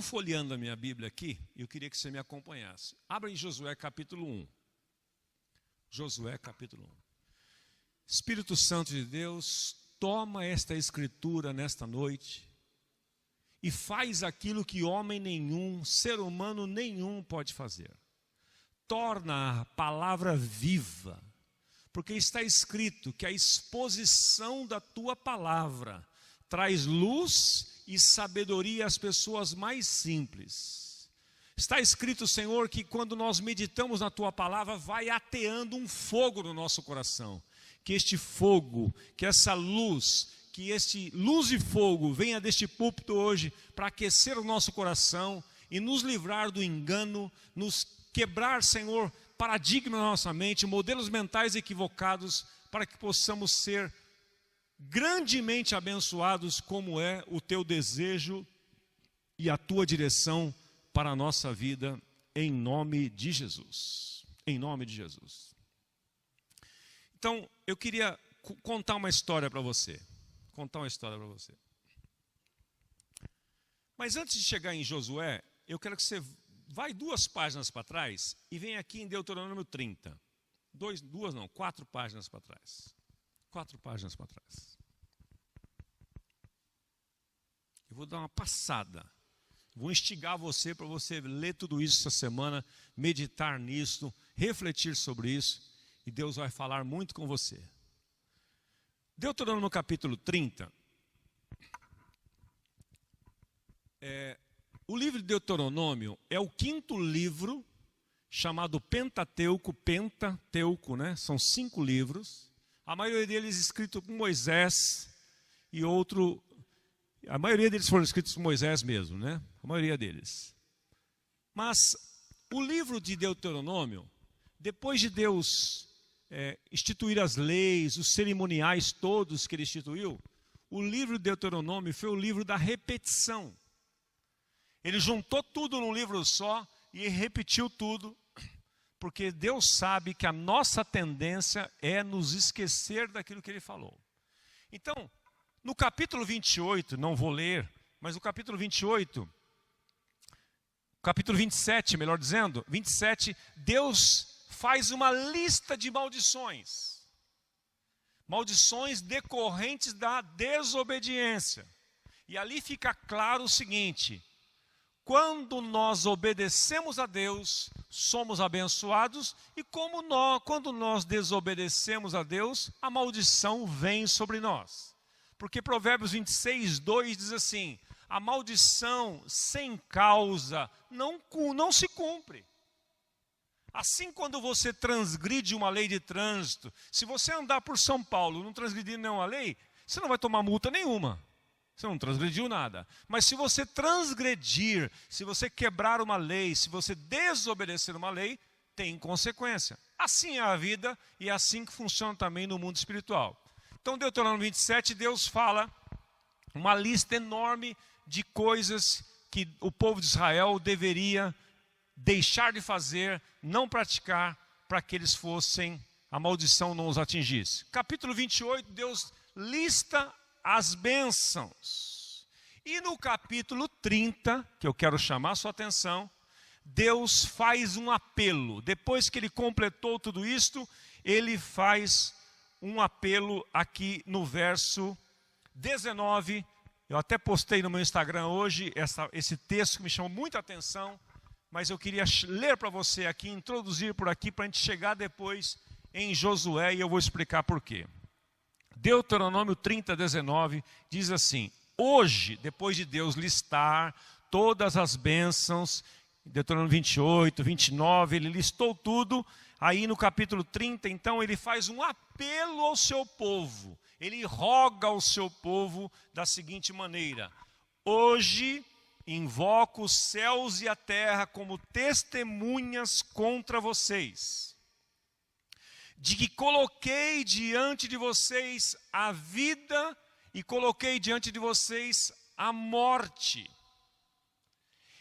folheando a minha Bíblia aqui, e eu queria que você me acompanhasse. Abra em Josué capítulo 1. Josué capítulo 1. Espírito Santo de Deus, toma esta escritura nesta noite e faz aquilo que homem nenhum, ser humano nenhum pode fazer. Torna a palavra viva, porque está escrito que a exposição da tua palavra traz luz e sabedoria às pessoas mais simples. Está escrito, Senhor, que quando nós meditamos na tua palavra, vai ateando um fogo no nosso coração. Que este fogo, que essa luz, que este luz e fogo venha deste púlpito hoje para aquecer o nosso coração e nos livrar do engano, nos quebrar, Senhor, paradigma na nossa mente, modelos mentais equivocados, para que possamos ser grandemente abençoados, como é o teu desejo e a tua direção para a nossa vida, em nome de Jesus. Em nome de Jesus. Então, eu queria contar uma história para você. Mas antes de chegar em Josué, eu quero que você vai 2 páginas para trás e vem aqui em Deuteronômio 30. 4 páginas para trás. 4 páginas para trás. Eu vou dar uma passada. Vou instigar você para você ler tudo isso essa semana, meditar nisso, refletir sobre isso, e Deus vai falar muito com você. Deuteronômio capítulo 30. O livro de Deuteronômio é o 5º livro chamado Pentateuco, né? São 5 livros. A maioria deles escritos por Moisés e a maioria deles foram escritos por Moisés mesmo, né? A maioria deles. Mas o livro de Deuteronômio, depois de Deus instituir as leis, os cerimoniais todos que ele instituiu, o livro de Deuteronômio foi o livro da repetição. Ele juntou tudo num livro só e repetiu tudo, porque Deus sabe que a nossa tendência é nos esquecer daquilo que ele falou. Então, no capítulo 28, não vou ler, mas no capítulo 28, capítulo 27, melhor dizendo, 27, Deus faz uma lista de maldições. Maldições decorrentes da desobediência. E ali fica claro o seguinte: quando nós obedecemos a Deus, somos abençoados, e quando nós desobedecemos a Deus, a maldição vem sobre nós. Porque Provérbios 26, 2 diz assim: a maldição sem causa não se cumpre. Assim, quando você transgride uma lei de trânsito, se você andar por São Paulo não transgredir nenhuma lei, você não vai tomar multa nenhuma. Você não transgrediu nada. Mas se você transgredir, se você quebrar uma lei, se você desobedecer uma lei, tem consequência. Assim é a vida e é assim que funciona também no mundo espiritual. Então, Deuteronômio 27, Deus fala uma lista enorme de coisas que o povo de Israel deveria deixar de fazer, não praticar, para que eles a maldição não os atingisse. Capítulo 28, Deus lista as bênçãos. E no capítulo 30, que eu quero chamar a sua atenção, Deus faz um apelo. Depois que ele completou tudo isto, ele faz um apelo aqui no verso 19. Eu até postei no meu Instagram hoje esse texto que me chamou muita atenção, mas eu queria ler para você aqui, introduzir por aqui, para a gente chegar depois em Josué, e eu vou explicar por quê. Deuteronômio 30, 19 diz assim: hoje, depois de Deus listar todas as bênçãos, Deuteronômio 28, 29, ele listou tudo. Aí no capítulo 30, então, ele faz um apelo ao seu povo. Ele roga ao seu povo da seguinte maneira: hoje invoco os céus e a terra como testemunhas contra vocês, de que coloquei diante de vocês a vida e coloquei diante de vocês a morte.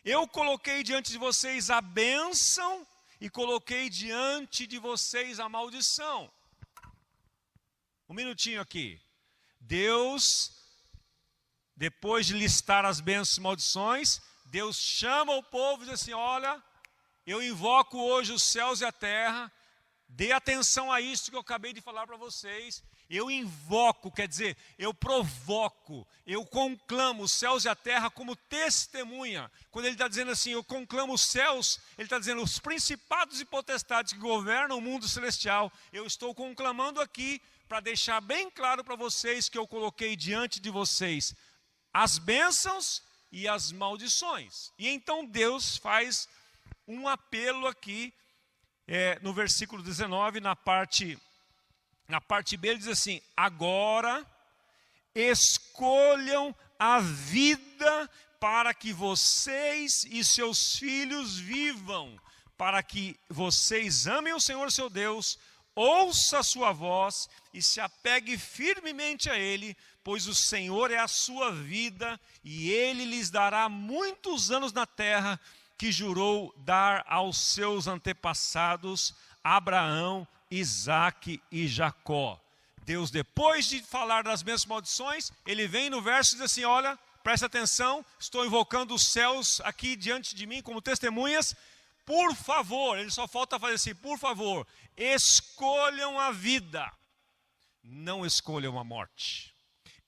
Eu coloquei diante de vocês a bênção e coloquei diante de vocês a maldição. Um minutinho aqui. Deus, depois de listar as bênçãos e maldições, Deus chama o povo e diz assim, olha, eu invoco hoje os céus e a terra, dê atenção a isso que eu acabei de falar para vocês. Eu invoco, quer dizer, eu provoco, eu conclamo os céus e a terra como testemunha. Quando ele está dizendo assim, eu conclamo os céus, ele está dizendo os principados e potestades que governam o mundo celestial. Eu estou conclamando aqui para deixar bem claro para vocês que eu coloquei diante de vocês as bênçãos e as maldições. E então Deus faz um apelo aqui, no versículo 19, na parte B, ele diz assim, agora escolham a vida para que vocês e seus filhos vivam, para que vocês amem o Senhor seu Deus, ouça a sua voz e se apegue firmemente a Ele, pois o Senhor é a sua vida e Ele lhes dará muitos anos na terra que jurou dar aos seus antepassados, Abraão, Isaque e Jacó. Deus, depois de falar das mesmas maldições, ele vem no verso e diz assim, olha, presta atenção, estou invocando os céus aqui diante de mim como testemunhas, por favor, ele só falta fazer assim, por favor, escolham a vida, não escolham a morte.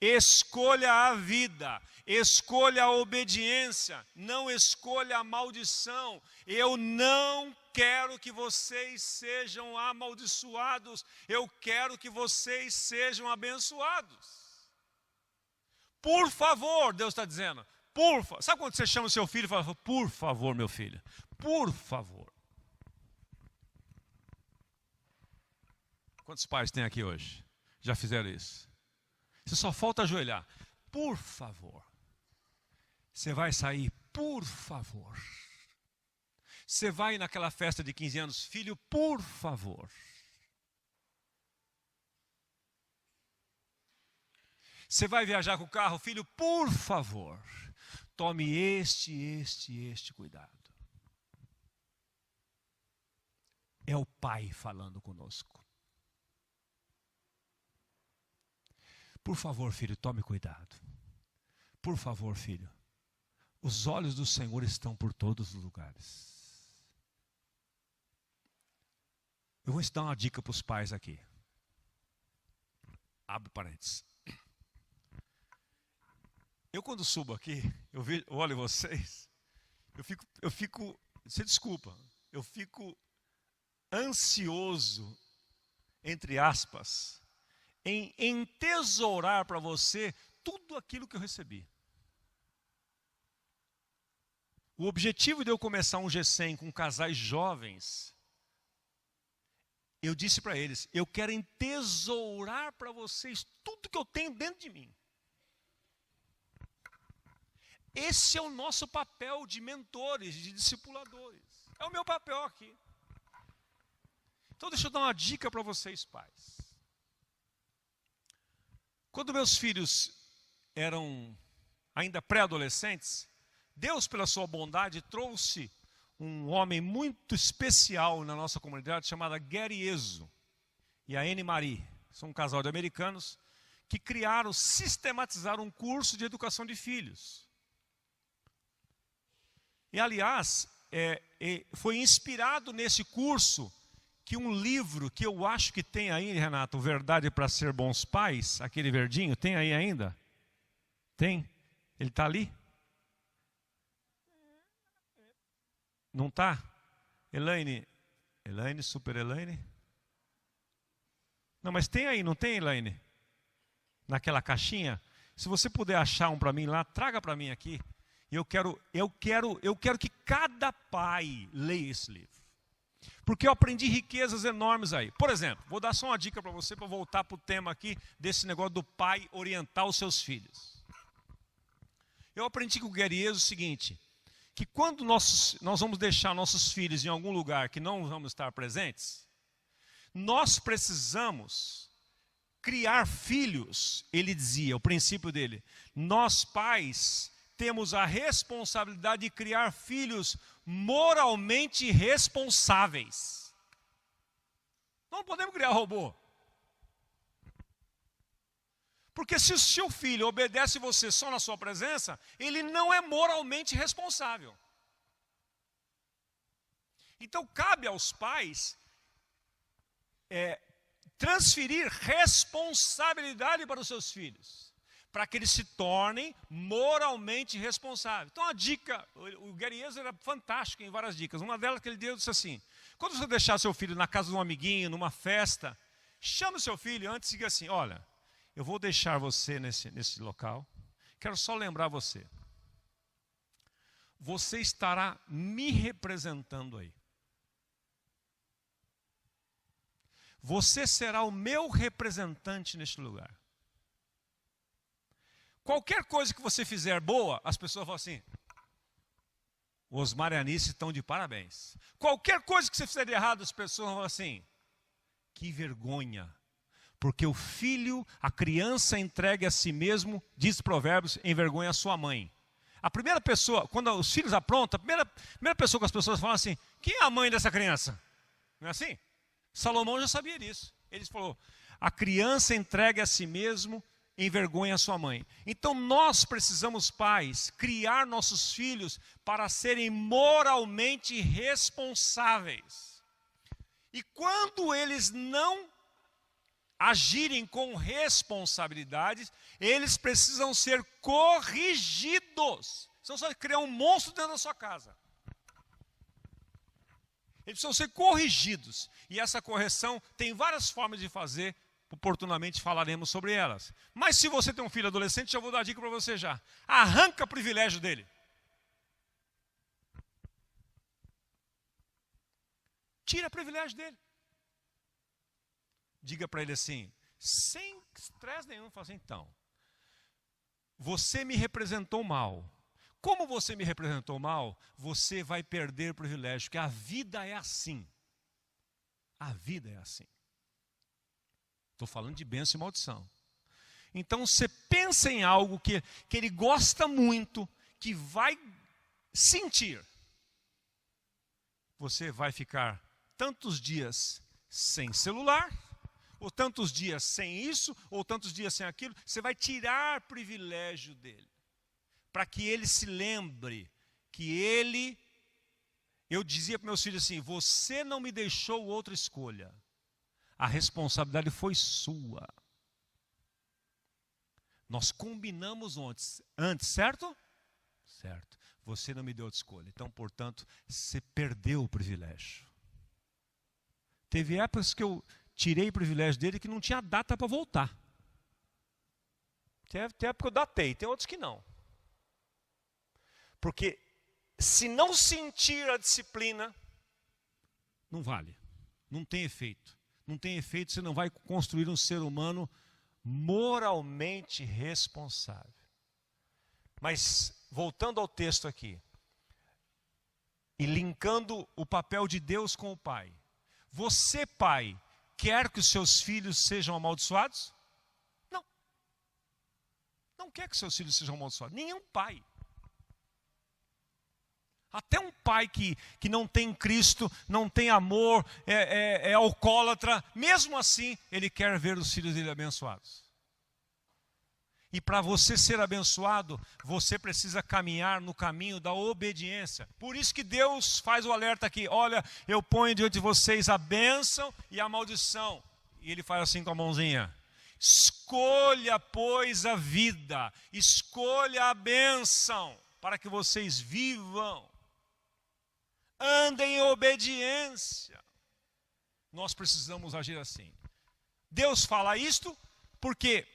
Escolha a vida, escolha a obediência, não escolha a maldição. Eu não quero que vocês sejam amaldiçoados, eu quero que vocês sejam abençoados. Por favor, Deus está dizendo, sabe quando você chama o seu filho e fala, por favor, meu filho, por favor. Quantos pais tem aqui hoje? Já fizeram isso? Você só falta ajoelhar. Por favor. Você vai sair, por favor. Você vai naquela festa de 15 anos, filho, por favor. Você vai viajar com o carro, filho, por favor. Tome este cuidado. É o Pai falando conosco. Por favor, filho, tome cuidado. Por favor, filho. Os olhos do Senhor estão por todos os lugares. Eu vou dar uma dica para os pais aqui. Abre parênteses. Eu quando subo aqui, eu olho vocês, eu fico, você desculpa, eu fico ansioso, entre aspas, em entesourar para você tudo aquilo que eu recebi. O objetivo de eu começar um G100 com casais jovens, eu disse para eles, eu quero entesourar para vocês tudo que eu tenho dentro de mim. Esse é o nosso papel de mentores, de discipuladores. É o meu papel aqui. Então deixa eu dar uma dica para vocês, pais. Quando meus filhos eram ainda pré-adolescentes, Deus, pela sua bondade, trouxe um homem muito especial na nossa comunidade, chamado Gary Ezo e a Anne Marie. São um casal de americanos que sistematizaram um curso de educação de filhos. E, aliás, foi inspirado nesse curso que um livro que eu acho que tem aí, Renato, Verdade para Ser Bons Pais, aquele verdinho, tem aí ainda? Tem? Ele está ali? Não está? Elaine, Super Elaine? Não, mas tem aí, não tem, Elaine? Naquela caixinha? Se você puder achar um para mim lá, traga para mim aqui. E eu quero que cada pai leia esse livro. Porque eu aprendi riquezas enormes aí. Por exemplo, vou dar só uma dica para você, para voltar para o tema aqui, desse negócio do pai orientar os seus filhos. Eu aprendi com o Gary Ezo o seguinte, que quando nós vamos deixar nossos filhos em algum lugar que não vamos estar presentes, nós precisamos criar filhos, ele dizia, o princípio dele. Nós pais temos a responsabilidade de criar filhos moralmente responsáveis. Não podemos criar robô. Porque se o seu filho obedece você só na sua presença, ele não é moralmente responsável. Então cabe aos pais transferir responsabilidade para os seus filhos, para que eles se tornem moralmente responsáveis. Então a dica, o Gary Ezra era fantástico em várias dicas. Uma delas que ele deu, disse assim: quando você deixar seu filho na casa de um amiguinho, numa festa, chame o seu filho antes e diga assim: olha, eu vou deixar você nesse local, quero só lembrar você. Você estará me representando aí. Você será o meu representante neste lugar. Qualquer coisa que você fizer boa, as pessoas falam assim: os marianistas estão de parabéns. Qualquer coisa que você fizer de errado, as pessoas falam assim: que vergonha. Porque o filho, a criança entregue a si mesmo, diz Provérbios, envergonha a sua mãe. A primeira pessoa, quando os filhos aprontam, a primeira pessoa que as pessoas falam assim: quem é a mãe dessa criança? Não é assim? Salomão já sabia disso. Ele falou: a criança entregue a si mesmo, envergonha a sua mãe. Então nós precisamos, pais, criar nossos filhos para serem moralmente responsáveis. E quando eles não agirem com responsabilidade, eles precisam ser corrigidos. Senão você vai criar um monstro dentro da sua casa. Eles precisam ser corrigidos. E essa correção tem várias formas de fazer. Oportunamente falaremos sobre elas. Mas se você tem um filho adolescente, já vou dar a dica para você já. Arranca o privilégio dele. Tira o privilégio dele. Diga para ele assim, sem estresse nenhum, fala assim: então, você me representou mal. Como você me representou mal, você vai perder o privilégio, porque a vida é assim. A vida é assim. Estou falando de bênção e maldição. Então você pensa em algo que ele gosta muito, que vai sentir. Você vai ficar tantos dias sem celular, ou tantos dias sem isso, ou tantos dias sem aquilo. Você vai tirar privilégio dele, para que ele se lembre que ele... Eu dizia para meus filhos assim: você não me deixou outra escolha. A responsabilidade foi sua. Nós combinamos antes, certo? Certo. Você não me deu outra escolha. Então, portanto, você perdeu o privilégio. Teve épocas que eu tirei o privilégio dele que não tinha data para voltar. Tem época que eu datei, tem outros que não. Porque se não sentir a disciplina, não vale. Não tem efeito. Não tem efeito, você não vai construir um ser humano moralmente responsável. Mas, voltando ao texto aqui, e linkando o papel de Deus com o pai. Você, pai, quer que os seus filhos sejam amaldiçoados? Não. Não quer que seus filhos sejam amaldiçoados. Nenhum pai. Até um pai que não tem Cristo, não tem amor, é alcoólatra, mesmo assim, ele quer ver os filhos dele abençoados. E para você ser abençoado, você precisa caminhar no caminho da obediência. Por isso que Deus faz o alerta aqui: olha, eu ponho diante de vocês a bênção e a maldição. E ele faz assim com a mãozinha: escolha, pois, a vida, escolha a bênção, para que vocês vivam. Andem em obediência. Nós precisamos agir assim. Deus fala isto porque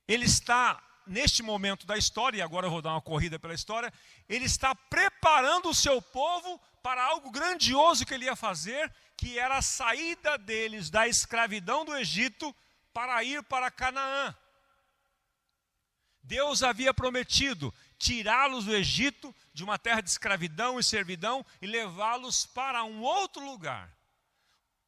Ele está, neste momento da história, e agora eu vou dar uma corrida pela história, Ele está preparando o seu povo para algo grandioso que Ele ia fazer, que era a saída deles da escravidão do Egito para ir para Canaã. Deus havia prometido tirá-los do Egito, de uma terra de escravidão e servidão, e levá-los para um outro lugar.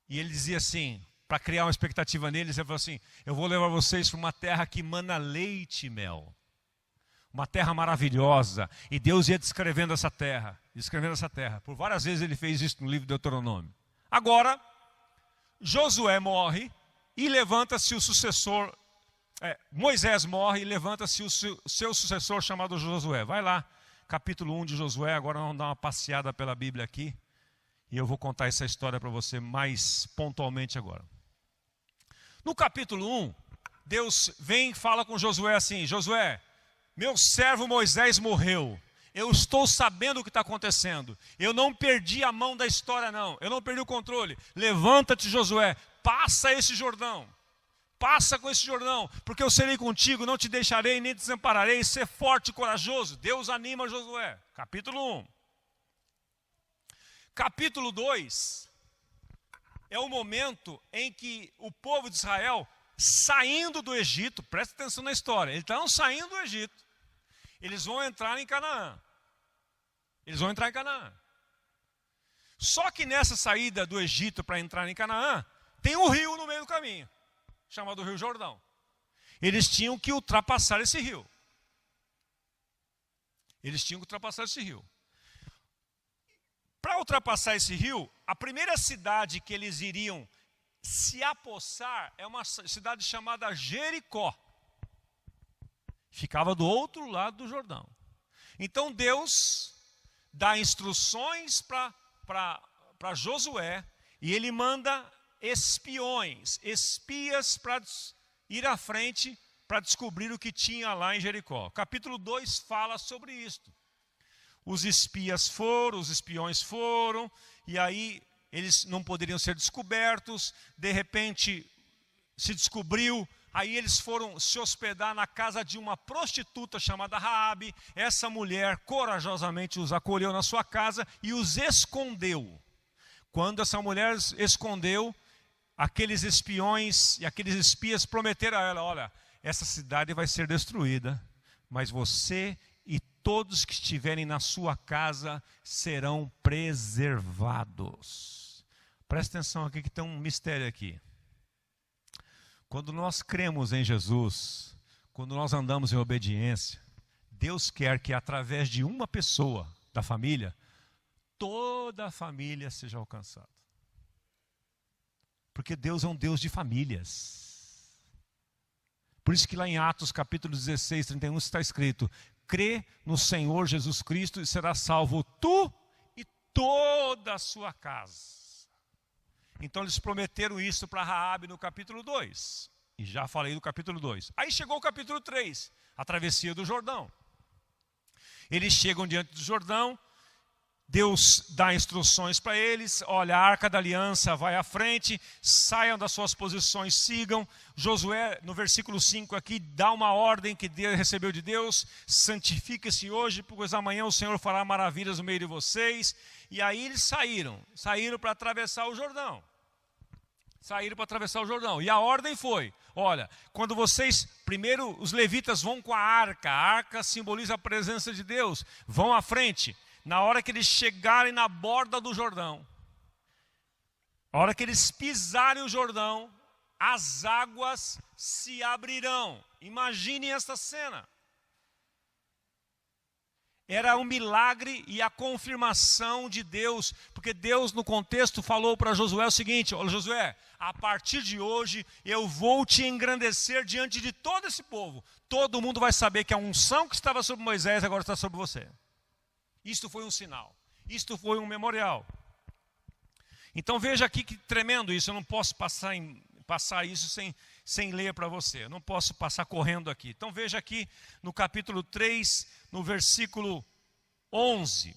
E ele dizia assim, para criar uma expectativa neles, ele falou assim: eu vou levar vocês para uma terra que mana leite e mel. Uma terra maravilhosa. E Deus ia descrevendo essa terra. Por várias vezes ele fez isso no livro de Deuteronômio. Agora, Josué morre e levanta-se o sucessor Moisés morre e levanta-se o seu sucessor chamado Josué. Vai lá, capítulo 1 de Josué, agora vamos dar uma passeada pela Bíblia aqui. E eu vou contar essa história para você mais pontualmente agora. No capítulo 1, Deus vem e fala com Josué assim: Josué, meu servo Moisés morreu. Eu estou sabendo o que está acontecendo. Eu não perdi a mão da história, não. Eu não perdi o controle. Levanta-te, Josué, passa esse Jordão. Passa com esse Jordão, porque eu serei contigo, não te deixarei nem te desampararei. Ser forte e corajoso. Deus anima Josué. Capítulo 1. Capítulo 2 é o momento em que o povo de Israel, saindo do Egito, presta atenção na história, eles estão saindo do Egito, eles vão entrar em Canaã. Eles vão entrar em Canaã. Só que nessa saída do Egito para entrar em Canaã, tem um rio no meio do caminho, chamado Rio Jordão. Eles tinham que ultrapassar esse rio. Para ultrapassar esse rio, a primeira cidade que eles iriam se apossar é uma cidade chamada Jericó. Ficava do outro lado do Jordão. Então Deus dá instruções para Josué e ele manda espias para ir à frente para descobrir o que tinha lá em Jericó. Capítulo 2 fala sobre isto. Os espiões foram, e aí eles não poderiam ser descobertos. De repente se descobriu, aí eles foram se hospedar na casa de uma prostituta chamada Raabe. Essa mulher corajosamente os acolheu na sua casa e os escondeu. Quando essa mulher escondeu, aqueles espiões e aqueles espias prometeram a ela: olha, essa cidade vai ser destruída, mas você e todos que estiverem na sua casa serão preservados. Presta atenção aqui que tem um mistério aqui. Quando nós cremos em Jesus, quando nós andamos em obediência, Deus quer que através de uma pessoa da família, toda a família seja alcançada. Porque Deus é um Deus de famílias. Por isso que lá em Atos capítulo 16, 31 está escrito: crê no Senhor Jesus Cristo e serás salvo tu e toda a sua casa. Então eles prometeram isso para Raabe no capítulo 2. E já falei do capítulo 2. Aí chegou o capítulo 3, a travessia do Jordão. Eles chegam diante do Jordão, Deus dá instruções para eles: olha, a Arca da Aliança vai à frente, saiam das suas posições, sigam. Josué, no versículo 5 aqui, dá uma ordem que Deus recebeu de Deus: santifique-se hoje, pois amanhã o Senhor fará maravilhas no meio de vocês. E aí eles saíram para atravessar o Jordão. E a ordem foi: olha, quando vocês, primeiro os levitas vão com a arca simboliza a presença de Deus, vão à frente. Na hora que eles chegarem na borda do Jordão, a hora que eles pisarem o Jordão, as águas se abrirão. Imaginem essa cena. Era um milagre e a confirmação de Deus, porque Deus no contexto falou para Josué o seguinte: olha, Josué, a partir de hoje eu vou te engrandecer diante de todo esse povo. Todo mundo vai saber que a unção que estava sobre Moisés agora está sobre você. Isto foi um sinal, isto foi um memorial. Então veja aqui que tremendo isso. Eu não posso passar isso sem ler para você. Eu não posso passar correndo aqui. Então veja aqui no capítulo 3, no versículo 11.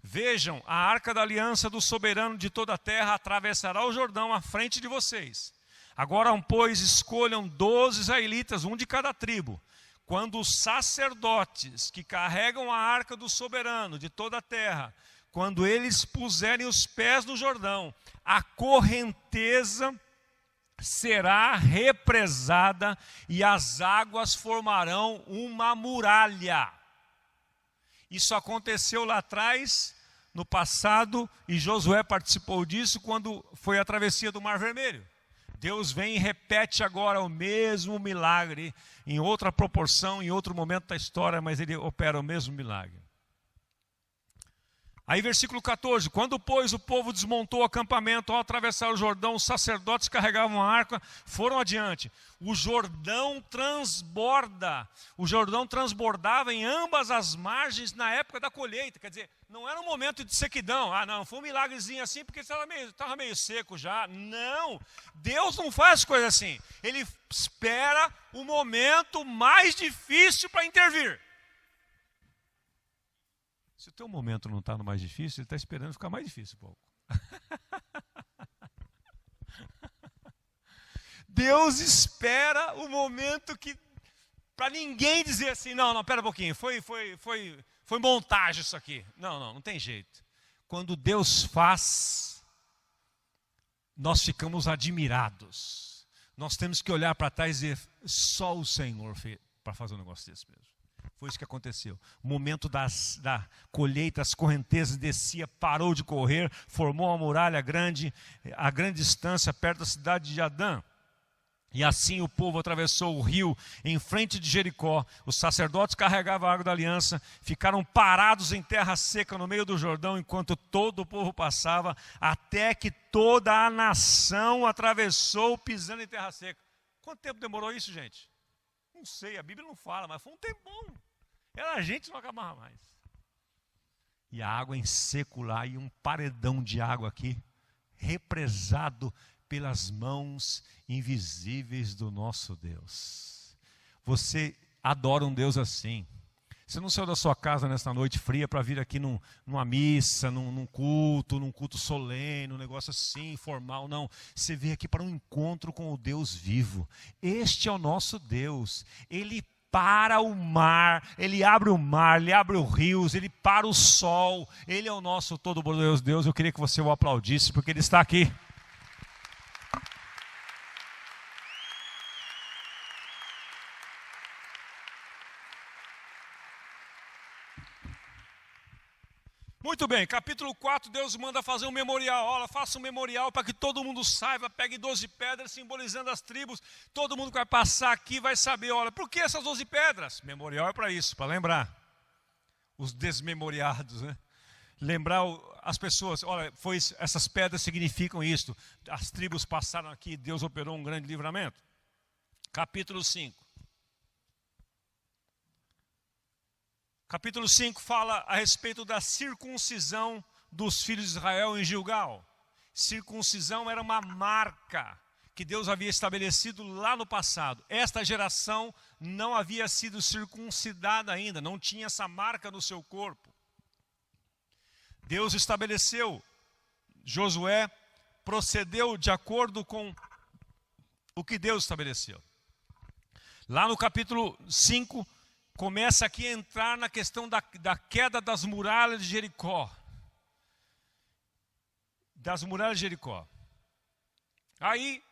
Vejam, a arca da aliança do soberano de toda a terra atravessará o Jordão à frente de vocês. Agora, pois, escolham 12 israelitas, um de cada tribo. Quando os sacerdotes que carregam a arca do soberano de toda a terra, quando eles puserem os pés no Jordão, a correnteza será represada e as águas formarão uma muralha. Isso aconteceu lá atrás, no passado, e Josué participou disso quando foi a travessia do Mar Vermelho. Deus vem e repete agora o mesmo milagre, em outra proporção, em outro momento da história, mas ele opera o mesmo milagre. Aí versículo 14, quando, pois, o povo desmontou o acampamento, ao atravessar o Jordão, os sacerdotes carregavam a arca, foram adiante. O Jordão transbordava em ambas as margens na época da colheita. Quer dizer, não era um momento de sequidão. Ah, não, foi um milagrezinho assim porque estava meio seco já. Não, Deus não faz coisa assim. Ele espera o momento mais difícil para intervir. Se o teu momento não está no mais difícil, ele está esperando ficar mais difícil um pouco. Deus espera o momento que, para ninguém dizer assim, não, pera um pouquinho, foi montagem isso aqui. Não tem jeito. Quando Deus faz, nós ficamos admirados. Nós temos que olhar para trás e dizer, só o Senhor fez para fazer um negócio desse mesmo. Foi isso que aconteceu. O momento da colheita, as correntezas descia, parou de correr, formou uma muralha grande, a grande distância perto da cidade de Adã. E assim o povo atravessou o rio em frente de Jericó. Os sacerdotes carregavam a água da aliança, ficaram parados em terra seca no meio do Jordão, enquanto todo o povo passava, até que toda a nação atravessou pisando em terra seca. Quanto tempo demorou isso, gente? Não sei, a Bíblia não fala, mas foi um tempão. Era a gente, não acabava mais. E a água em seco lá, e um paredão de água aqui, represado pelas mãos invisíveis do nosso Deus. Você adora um Deus assim. Você não saiu da sua casa nesta noite fria para vir aqui numa missa, num culto solene, um negócio assim, formal, não. Você veio aqui para um encontro com o Deus vivo. Este é o nosso Deus. Ele para o mar, Ele abre o mar, Ele abre os rios, Ele para o sol. Ele é o nosso todo-poderoso Deus. Eu queria que você o aplaudisse, porque Ele está aqui. Muito bem, capítulo 4, Deus manda fazer um memorial. Olha, faça um memorial para que todo mundo saiba, pegue 12 pedras simbolizando as tribos. Todo mundo que vai passar aqui vai saber, olha, por que essas 12 pedras? Memorial é para isso, para lembrar os desmemoriados, né? Lembrar as pessoas, olha, essas pedras significam isto. As tribos passaram aqui, Deus operou um grande livramento. Capítulo 5. Capítulo 5 fala a respeito da circuncisão dos filhos de Israel em Gilgal. Circuncisão era uma marca que Deus havia estabelecido lá no passado. Esta geração não havia sido circuncidada ainda, não tinha essa marca no seu corpo. Deus estabeleceu, Josué procedeu de acordo com o que Deus estabeleceu. Lá no capítulo 5, começa aqui a entrar na questão da queda das muralhas de Jericó. Das muralhas de Jericó. Aí,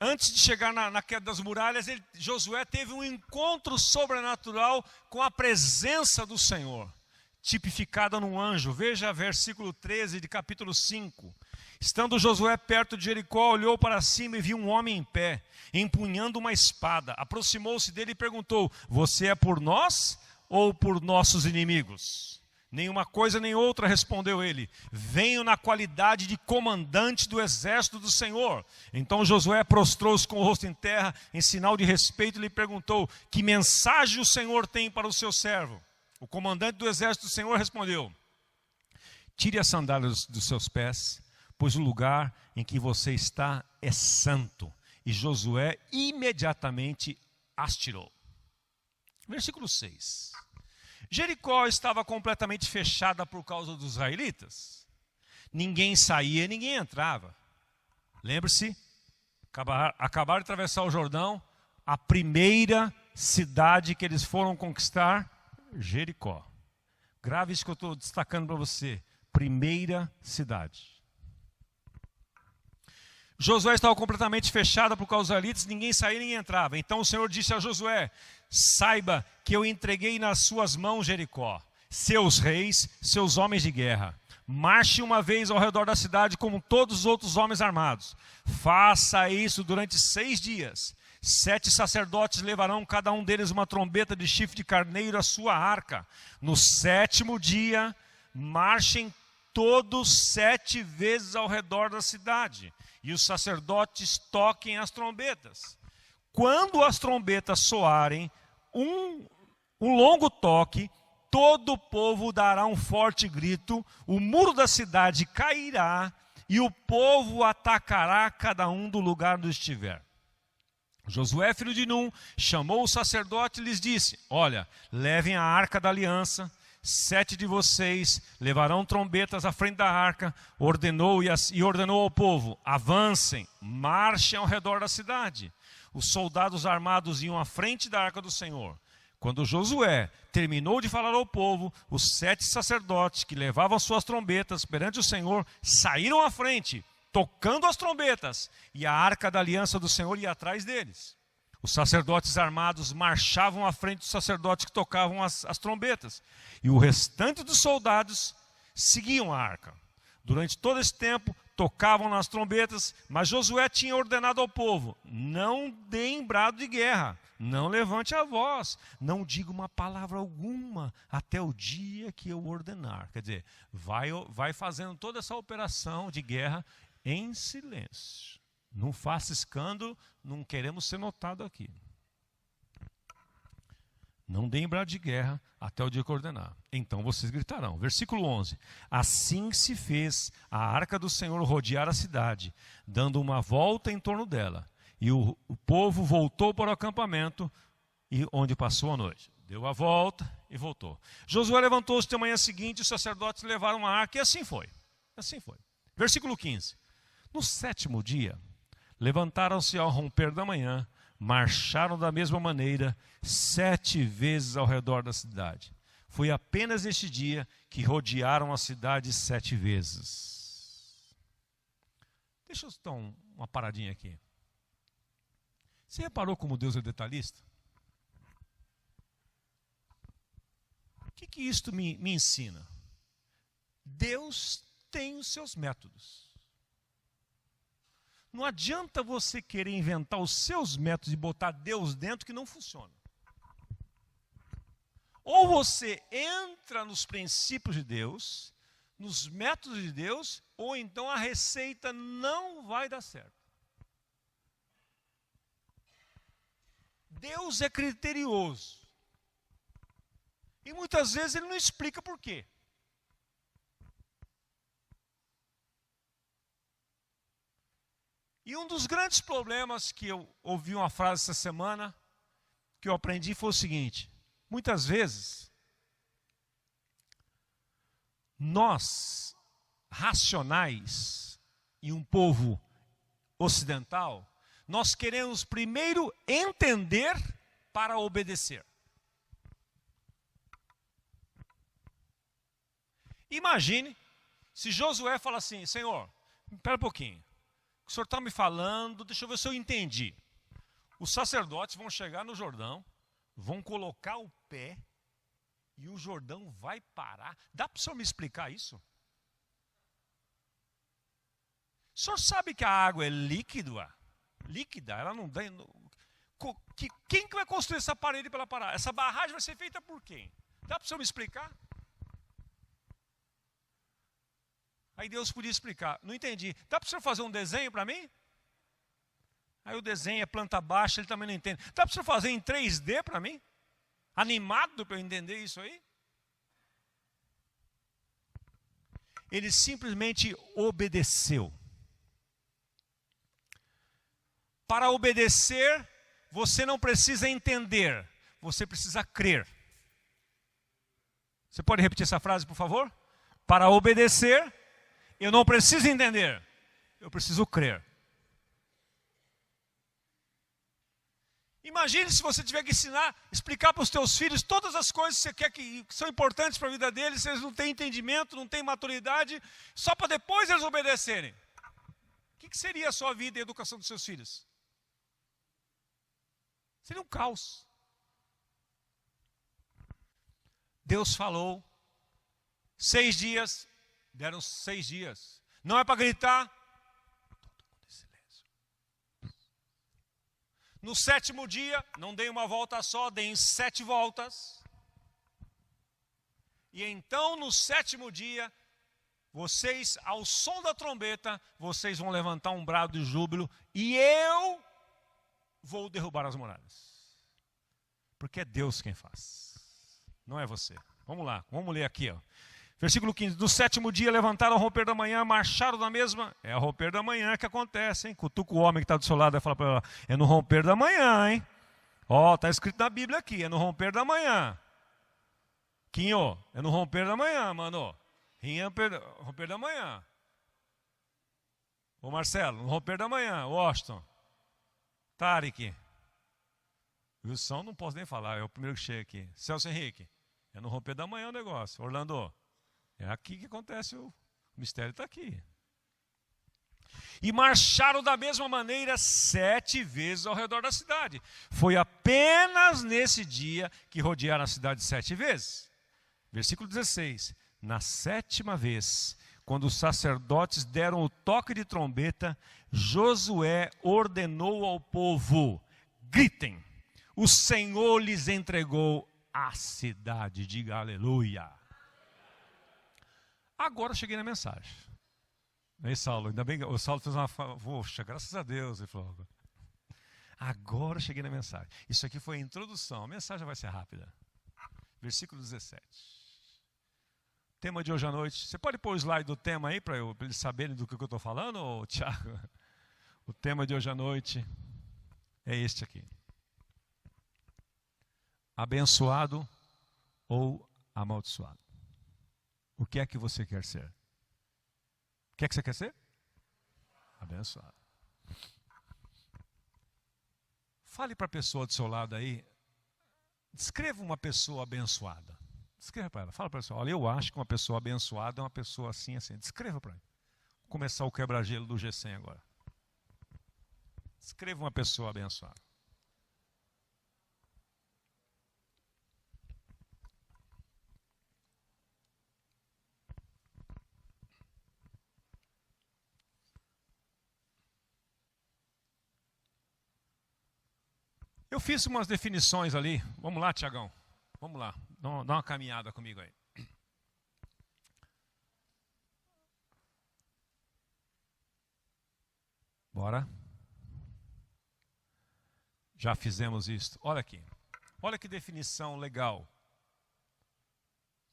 antes de chegar na queda das muralhas, Josué teve um encontro sobrenatural com a presença do Senhor, tipificada num anjo. Veja versículo 13 de capítulo 5. Estando Josué perto de Jericó, olhou para cima e viu um homem em pé, empunhando uma espada. Aproximou-se dele e perguntou, você é por nós ou por nossos inimigos? Nenhuma coisa nem outra, respondeu ele. Venho na qualidade de comandante do exército do Senhor. Então Josué prostrou-se com o rosto em terra, em sinal de respeito, e lhe perguntou, que mensagem o Senhor tem para o seu servo? O comandante do exército do Senhor respondeu, tire as sandálias dos seus pés, pois o lugar em que você está é santo. E Josué imediatamente as tirou. Versículo 6. Jericó estava completamente fechada por causa dos israelitas. Ninguém saía, ninguém entrava. Lembre-se, acabaram de atravessar o Jordão, a primeira cidade que eles foram conquistar, Jericó. Grave isso que eu estou destacando para você. Primeira cidade. Josué estava completamente fechado por causa dos israelitas, ninguém saía nem entrava. Então o Senhor disse a Josué, saiba que eu entreguei nas suas mãos Jericó, seus reis, seus homens de guerra. Marche uma vez ao redor da cidade como todos os outros homens armados. Faça isso durante 6 dias. 7 sacerdotes levarão cada um deles uma trombeta de chifre de carneiro à sua arca. No 7º dia, marchem todos 7 vezes ao redor da cidade, e os sacerdotes toquem as trombetas. Quando as trombetas soarem um longo toque, todo o povo dará um forte grito, o muro da cidade cairá, e o povo atacará cada um do lugar onde estiver. Josué, filho de Num, chamou o sacerdote e lhes disse: olha, levem a arca da aliança, 7 de vocês levarão trombetas à frente da arca, ordenou ao povo: avancem, marchem ao redor da cidade. Os soldados armados iam à frente da arca do Senhor. Quando Josué terminou de falar ao povo, os 7 sacerdotes que levavam suas trombetas perante o Senhor saíram à frente, tocando as trombetas, e a arca da aliança do Senhor ia atrás deles. Os sacerdotes armados marchavam à frente dos sacerdotes que tocavam as trombetas, e o restante dos soldados seguiam a arca. Durante todo esse tempo, tocavam nas trombetas, mas Josué tinha ordenado ao povo: não deem brado de guerra, não levante a voz, não diga uma palavra alguma até o dia que eu ordenar. Quer dizer, vai fazendo toda essa operação de guerra em silêncio. Não faça escândalo, não queremos ser notado aqui. Não deem brado de guerra até o dia que ordenar. Então vocês gritarão. Versículo 11. Assim se fez a arca do Senhor rodear a cidade, dando uma volta em torno dela. E o povo voltou para o acampamento, e onde passou a noite. Deu a volta e voltou. Josué levantou-se de manhã seguinte, os sacerdotes levaram a arca, e assim foi. Assim foi. Versículo 15. No 7º dia, levantaram-se ao romper da manhã, marcharam da mesma maneira 7 vezes ao redor da cidade. Foi apenas neste dia que rodearam a cidade 7 vezes. Deixa eu dar uma paradinha aqui. Você reparou como Deus é detalhista? O que isto me ensina? Deus tem os seus métodos. Não adianta você querer inventar os seus métodos e botar Deus dentro, que não funciona. Ou você entra nos princípios de Deus, nos métodos de Deus, ou então a receita não vai dar certo. Deus é criterioso. E muitas vezes ele não explica por quê. E um dos grandes problemas que eu ouvi uma frase essa semana, que eu aprendi, foi o seguinte: muitas vezes, nós, racionais, e um povo ocidental, nós queremos primeiro entender para obedecer. Imagine se Josué fala assim: Senhor, espera um pouquinho. O senhor está me falando, deixa eu ver se eu entendi. Os sacerdotes vão chegar no Jordão, vão colocar o pé e o Jordão vai parar. Dá para o senhor me explicar isso? O senhor sabe que a água é líquida? Líquida, ela não dá. Quem que vai construir essa parede para ela parar? Essa barragem vai ser feita por quem? Dá para o senhor me explicar? Aí Deus podia explicar: não entendi. Dá para o senhor fazer um desenho para mim? Aí o desenho é planta baixa, ele também não entende. Dá para o senhor fazer em 3D para mim? Animado para eu entender isso aí? Ele simplesmente obedeceu. Para obedecer, você não precisa entender, você precisa crer. Você pode repetir essa frase, por favor? Para obedecer, eu não preciso entender, eu preciso crer. Imagine se você tiver que explicar para os teus filhos todas as coisas que você quer que são importantes para a vida deles, se eles não têm entendimento, não têm maturidade, só para depois eles obedecerem. O que seria a sua vida e a educação dos seus filhos? Seria um caos. Deus falou, 6 dias, deram 6 dias. Não é para gritar. Todo mundo em silêncio. No 7º dia, não deem uma volta só, deem 7 voltas. E então no 7º dia, vocês, ao som da trombeta, vocês vão levantar um brado de júbilo e eu vou derrubar as muralhas. Porque é Deus quem faz, não é você. Vamos lá, vamos ler aqui, ó. Versículo 15, no 7º dia levantaram ao romper da manhã, marcharam na mesma... É ao romper da manhã que acontece, hein? Cutuca o homem que está do seu lado e fala para ela, é no romper da manhã, hein? Ó, está escrito na Bíblia aqui, é no romper da manhã. Quinho, é no romper da manhã, mano. Romper da manhã. Ô Marcelo, no romper da manhã. Washington. Tarek. Wilson, não posso nem falar, é o primeiro que chega aqui. Celso Henrique, é no romper da manhã o negócio. Orlando, é aqui que acontece, o mistério está aqui. E marcharam da mesma maneira 7 vezes ao redor da cidade. Foi apenas nesse dia que rodearam a cidade 7 vezes. Versículo 16. Na 7ª vez, quando os sacerdotes deram o toque de trombeta, Josué ordenou ao povo, gritem, o Senhor lhes entregou a cidade. Diga aleluia. Agora eu cheguei na mensagem. Ei, Saulo, ainda bem que o Saulo fez uma... Poxa, graças a Deus. Ele falou, agora eu cheguei na mensagem. Isso aqui foi a introdução, a mensagem vai ser rápida. Versículo 17. Tema de hoje à noite. Você pode pôr o slide do tema aí para eles saberem do que eu estou falando, ou, Tiago? O tema de hoje à noite é este aqui. Abençoado ou amaldiçoado? O que é que você quer ser? O que é que você quer ser? Abençoado. Fale para a pessoa do seu lado aí. Descreva uma pessoa abençoada. Descreva para ela. Fala para ela. Olha, eu acho que uma pessoa abençoada é uma pessoa assim, assim. Descreva para ela. Vou começar o quebra-gelo do G100 agora. Descreva uma pessoa abençoada. Eu fiz umas definições ali. Vamos lá, Tiagão. Vamos lá. Dá uma caminhada comigo aí. Bora. Já fizemos isso. Olha aqui. Olha que definição legal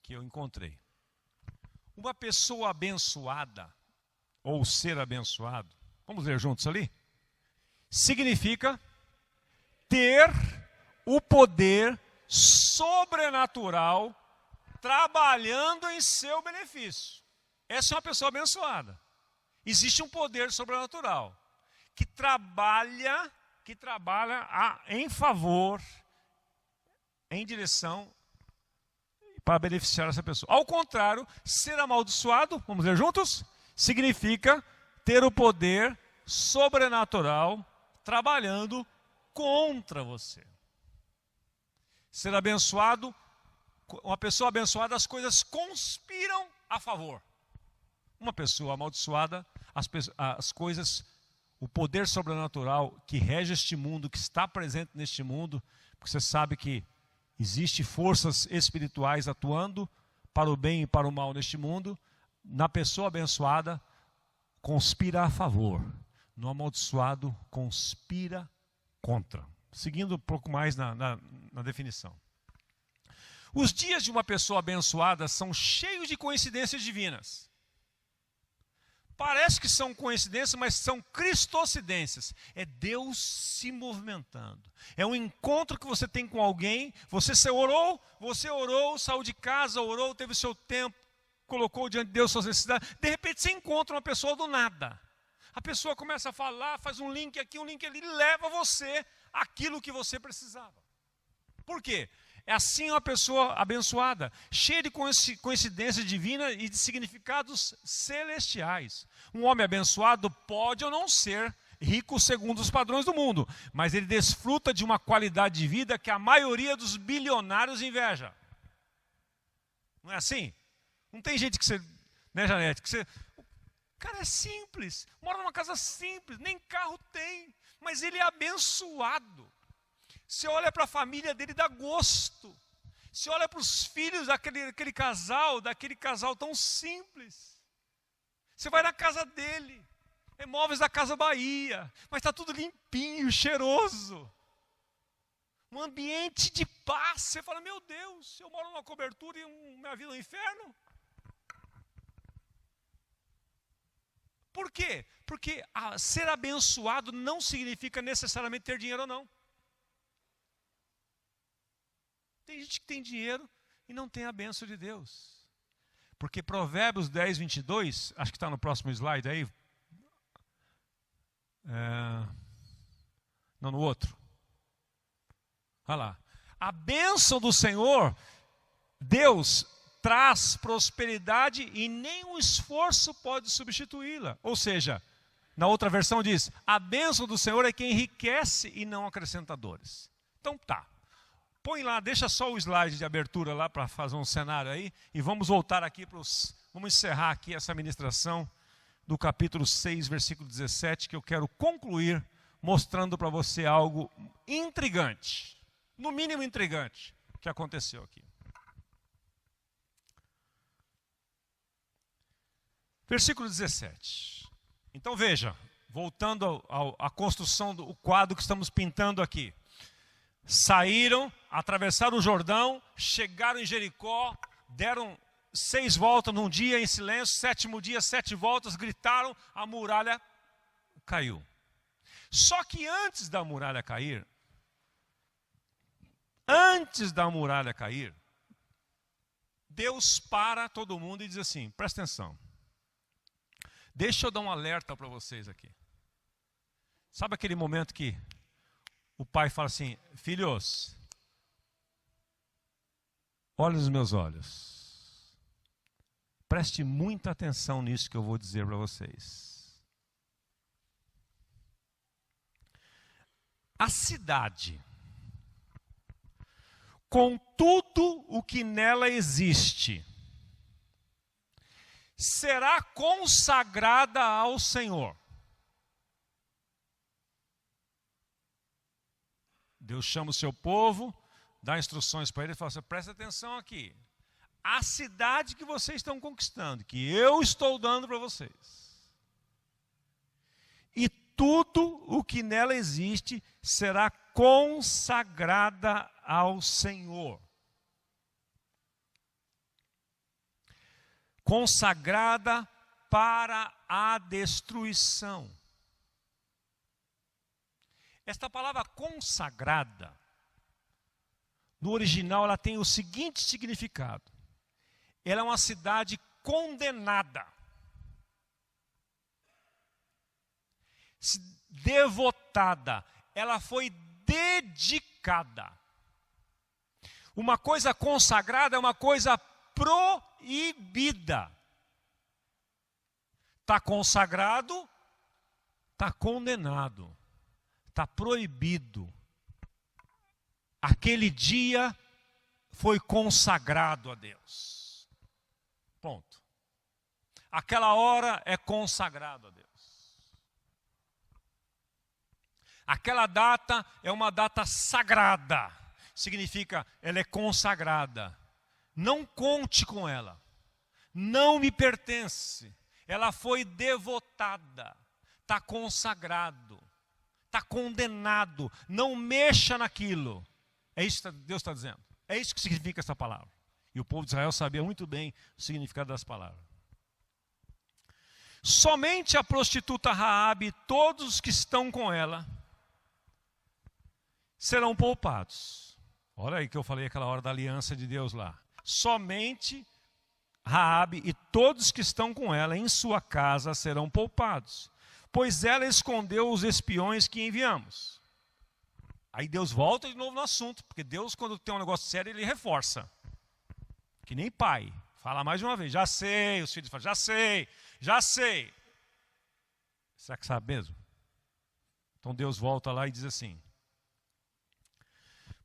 que eu encontrei. Uma pessoa abençoada, ou ser abençoado, vamos ler juntos ali? Significa ter o poder sobrenatural trabalhando em seu benefício. Essa é uma pessoa abençoada. Existe um poder sobrenatural que trabalha em favor, em direção para beneficiar essa pessoa. Ao contrário, ser amaldiçoado, vamos ler juntos, significa ter o poder sobrenatural trabalhando contra você. Ser abençoado, uma pessoa abençoada, as coisas conspiram a favor. Uma pessoa amaldiçoada, as coisas, o poder sobrenatural que rege este mundo, que está presente neste mundo, porque você sabe que existem forças espirituais atuando para o bem e para o mal neste mundo, na pessoa abençoada, conspira a favor. No amaldiçoado, conspira contra. Seguindo um pouco mais na definição. Os dias de uma pessoa abençoada são cheios de coincidências divinas. Parece que são coincidências, mas são cristocidências. É Deus se movimentando. É um encontro que você tem com alguém. Você orou, saiu de casa, orou, teve o seu tempo, colocou diante de Deus suas necessidades. De repente você encontra uma pessoa do nada. A pessoa começa a falar, faz um link aqui, um link ali, e leva você aquilo que você precisava. Por quê? É assim uma pessoa abençoada, cheia de coincidências divinas e de significados celestiais. Um homem abençoado pode ou não ser rico segundo os padrões do mundo, mas ele desfruta de uma qualidade de vida que a maioria dos bilionários inveja. Não é assim? Não tem gente que você, né, Janete, que você... O cara é simples, mora numa casa simples, nem carro tem, mas ele é abençoado. Você olha para a família dele e dá gosto. Você olha para os filhos daquele casal tão simples. Você vai na casa dele, é móveis da Casa Bahia, mas está tudo limpinho, cheiroso. Um ambiente de paz. Você fala, meu Deus, eu moro numa cobertura e minha vida é um inferno? Por quê? Porque ser abençoado não significa necessariamente ter dinheiro ou não. Tem gente que tem dinheiro e não tem a bênção de Deus. Porque Provérbios 10, 22, acho que está no próximo slide aí. Não, no outro. Olha lá. A bênção do Senhor, Deus traz prosperidade e nenhum esforço pode substituí-la. Ou seja, na outra versão diz, a bênção do Senhor é quem enriquece e não acrescenta dores. Então tá. Põe lá, deixa só o slide de abertura lá para fazer um cenário aí. E vamos voltar aqui vamos encerrar aqui essa ministração do capítulo 6, versículo 17, que eu quero concluir mostrando para você algo intrigante. No mínimo intrigante, que aconteceu aqui. Versículo 17. Então veja, voltando à construção do quadro que estamos pintando aqui. Saíram, atravessaram o Jordão, chegaram em Jericó, deram 6 voltas num dia em silêncio, 7º dia, 7 voltas, gritaram, a muralha caiu. Só que antes da muralha cair, Deus para todo mundo e diz assim, presta atenção. Deixa eu dar um alerta para vocês aqui. Sabe aquele momento que o pai fala assim, filhos, olhe nos meus olhos. Preste muita atenção nisso que eu vou dizer para vocês. A cidade, com tudo o que nela existe, será consagrada ao Senhor. Deus chama o seu povo, dá instruções para ele e fala assim, presta atenção aqui. A cidade que vocês estão conquistando, que eu estou dando para vocês. E tudo o que nela existe será consagrada ao Senhor. Consagrada para a destruição. Esta palavra consagrada, no original, ela tem o seguinte significado. Ela é uma cidade condenada. Devotada. Ela foi dedicada. Uma coisa consagrada é uma coisa proibida. Está consagrado, está condenado. Está proibido. Aquele dia foi consagrado a Deus. Ponto. Aquela hora é consagrado a Deus. Aquela data é uma data sagrada. Significa, ela é consagrada. Não conte com ela. Não me pertence. Ela foi devotada. Está consagrado. Está condenado, não mexa naquilo. É isso que Deus está dizendo. É isso que significa essa palavra. E o povo de Israel sabia muito bem o significado das palavras. Somente a prostituta Raabe e todos os que estão com ela serão poupados. Olha aí que eu falei aquela hora da aliança de Deus lá. Somente Raabe e todos que estão com ela em sua casa serão poupados. Pois ela escondeu os espiões que enviamos. Aí Deus volta de novo no assunto, porque Deus, quando tem um negócio sério, ele reforça. Que nem pai, fala mais de uma vez, já sei, os filhos falam, já sei. Será que sabe mesmo? Então Deus volta lá e diz assim,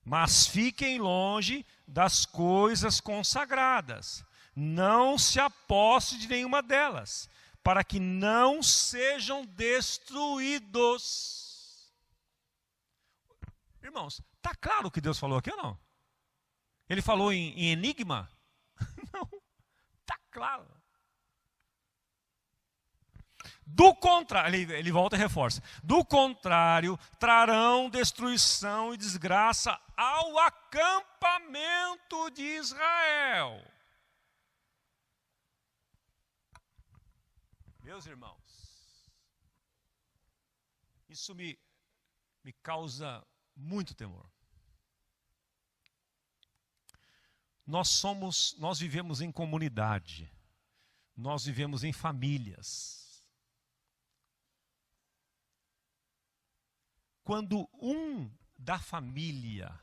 mas fiquem longe das coisas consagradas, não se aposte de nenhuma delas, para que não sejam destruídos. Irmãos, está claro o que Deus falou aqui ou não? Ele falou em enigma? Não, está claro. Do contrário, ele volta e reforça. Do contrário, trarão destruição e desgraça ao acampamento de Israel. Meus irmãos, isso me causa muito temor. Nós vivemos em comunidade, nós vivemos em famílias. Quando um da família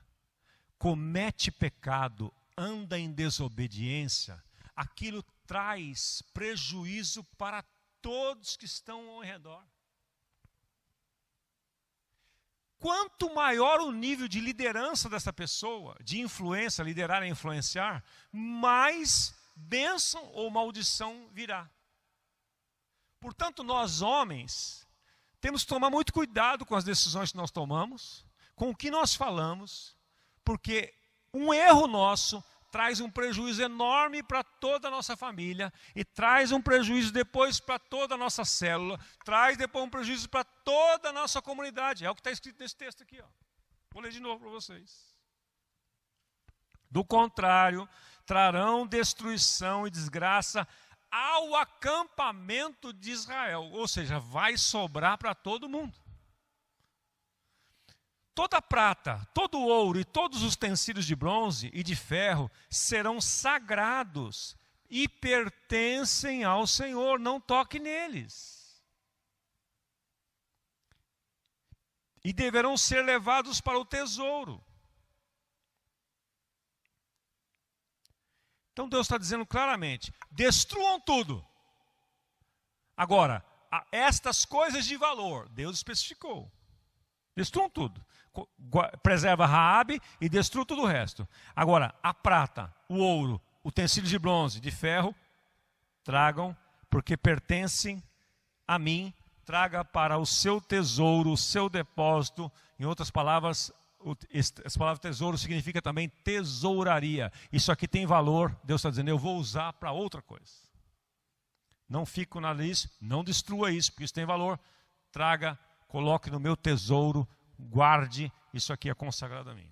comete pecado, anda em desobediência, aquilo traz prejuízo para todos que estão ao redor. Quanto maior o nível de liderança dessa pessoa, de influência, liderar e influenciar, mais bênção ou maldição virá. Portanto, nós homens temos que tomar muito cuidado com as decisões que nós tomamos, com o que nós falamos, porque um erro nosso traz um prejuízo enorme para toda a nossa família, e traz um prejuízo depois para toda a nossa célula, traz depois um prejuízo para toda a nossa comunidade. É o que está escrito nesse texto aqui. Ó. Vou ler de novo para vocês. Do contrário, trarão destruição e desgraça ao acampamento de Israel. Ou seja, vai sobrar para todo mundo. Toda a prata, todo o ouro e todos os utensílios de bronze e de ferro serão sagrados e pertencem ao Senhor. Não toque neles. E deverão ser levados para o tesouro. Então Deus está dizendo claramente, destruam tudo. Agora, estas coisas de valor, Deus especificou. Destruam tudo. Preserva Raabe e destrua tudo o resto. Agora, a prata, o ouro, utensílios de bronze, de ferro, tragam, porque pertencem a mim. Traga para o seu tesouro, o seu depósito. Em outras palavras, essa palavra tesouro significa também tesouraria. Isso aqui tem valor, Deus está dizendo, eu vou usar para outra coisa. Não fique com nada disso, não destrua isso, porque isso tem valor. Traga, coloque no meu tesouro, guarde, isso aqui é consagrado a mim.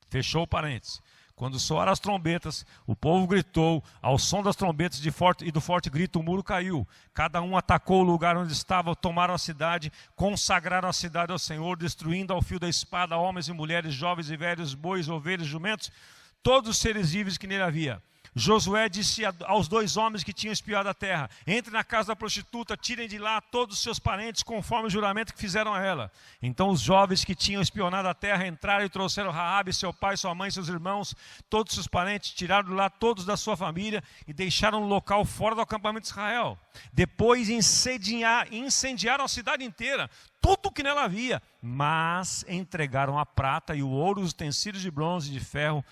Fechou o parênteses. Quando soaram as trombetas, o povo gritou, ao som das trombetas e do forte grito, o muro caiu. Cada um atacou o lugar onde estava, tomaram a cidade, consagraram a cidade ao Senhor, destruindo ao fio da espada homens e mulheres, jovens e velhos, bois, ovelhas, jumentos, todos os seres vivos que nele havia. Josué disse aos 2 homens que tinham espiado a terra, entrem na casa da prostituta, tirem de lá todos os seus parentes, conforme o juramento que fizeram a ela. Então os jovens que tinham espionado a terra entraram e trouxeram Raabe, seu pai, sua mãe, seus irmãos, todos os seus parentes, tiraram de lá todos da sua família e deixaram o local fora do acampamento de Israel. Depois incendiaram a cidade inteira, tudo o que nela havia, mas entregaram a prata e o ouro, os utensílios de bronze e de ferro,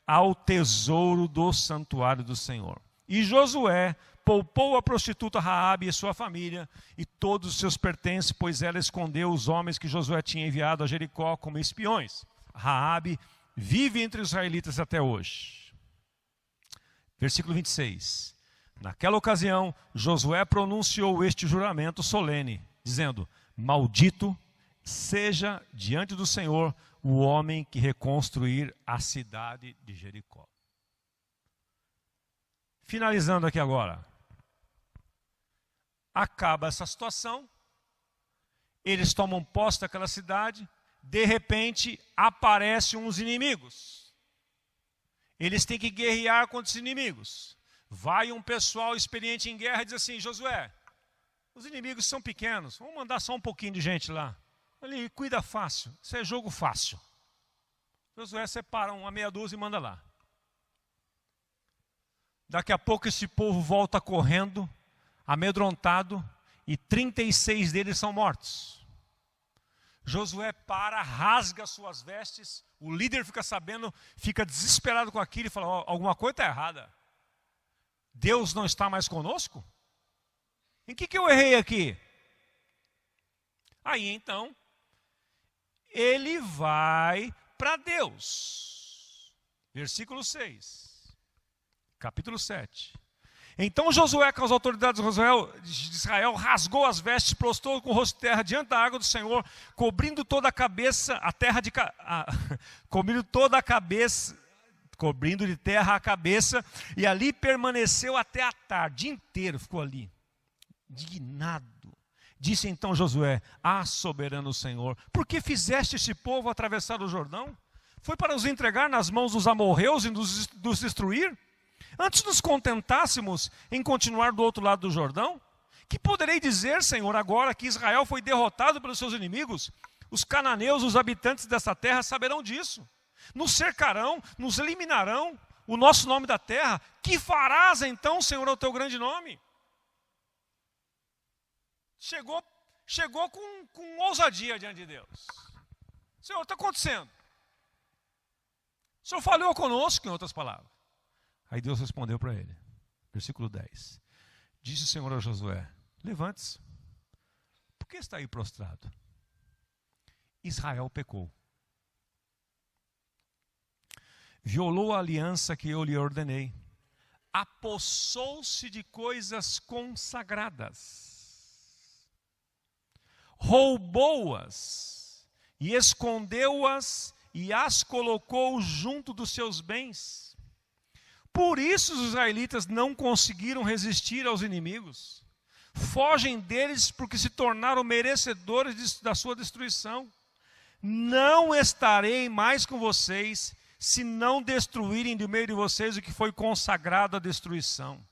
ao tesouro do santuário do Senhor. E Josué poupou a prostituta Raabe e sua família e todos os seus pertences, pois ela escondeu os homens que Josué tinha enviado a Jericó como espiões. Raabe vive entre os israelitas até hoje. Versículo 26. Naquela ocasião, Josué pronunciou este juramento solene, dizendo, maldito seja diante do Senhor o homem que reconstruir a cidade de Jericó. Finalizando aqui agora. Acaba essa situação. Eles tomam posse daquela cidade. De repente, aparecem uns inimigos. Eles têm que guerrear contra os inimigos. Vai um pessoal experiente em guerra e diz assim, Josué, os inimigos são pequenos, vamos mandar só um pouquinho de gente lá. Ali, cuida fácil, isso é jogo fácil. Josué separa uma meia dúzia e manda lá. Daqui a pouco esse povo volta correndo, amedrontado, e 36 deles são mortos. Josué para, rasga suas vestes, o líder fica sabendo, fica desesperado com aquilo e fala, alguma coisa está errada. Deus não está mais conosco? Em que eu errei aqui? Aí então, ele vai para Deus. Versículo 6, capítulo 7. Então Josué, com as autoridades de Israel, rasgou as vestes, prostrou com o rosto de terra diante da água do Senhor, cobrindo toda a cabeça, cobrindo de terra a cabeça, e ali permaneceu até a tarde, dia inteiro ficou ali, indignado. Disse então Josué: soberano Senhor, por que fizeste este povo atravessar o Jordão? Foi para os entregar nas mãos dos amorreus e nos destruir? Antes nos contentássemos em continuar do outro lado do Jordão? Que poderei dizer, Senhor, agora que Israel foi derrotado pelos seus inimigos? Os cananeus, os habitantes dessa terra, saberão disso. Nos cercarão, nos eliminarão o nosso nome da terra. Que farás então, Senhor, ao teu grande nome? Chegou com ousadia diante de Deus. Senhor, está acontecendo. O Senhor falhou conosco, em outras palavras. Aí Deus respondeu para ele, versículo 10. Disse o Senhor a Josué: levante-se. Por que está aí prostrado? Israel pecou. Violou a aliança que eu lhe ordenei. Apossou-se de coisas consagradas. Roubou-as e escondeu-as e as colocou junto dos seus bens. Por isso os israelitas não conseguiram resistir aos inimigos. Fogem deles porque se tornaram merecedores da sua destruição. Não estarei mais com vocês se não destruírem do meio de vocês o que foi consagrado à destruição.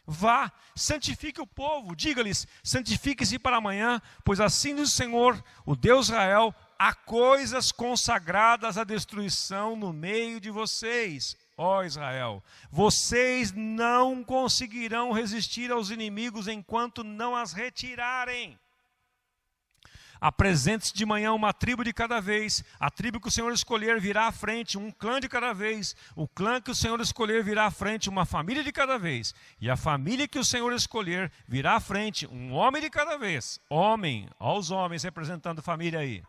Vá, santifique o povo, diga-lhes: santifique-se para amanhã, pois assim diz o Senhor, o Deus de Israel: há coisas consagradas à destruição no meio de vocês. Ó Israel, vocês não conseguirão resistir aos inimigos enquanto não as retirarem. Apresente-se de manhã uma tribo de cada vez. A tribo que o Senhor escolher virá à frente, um clã de cada vez. O clã que o Senhor escolher virá à frente, uma família de cada vez. E a família que o Senhor escolher virá à frente, um homem de cada vez. Homem, ó os homens representando família aí.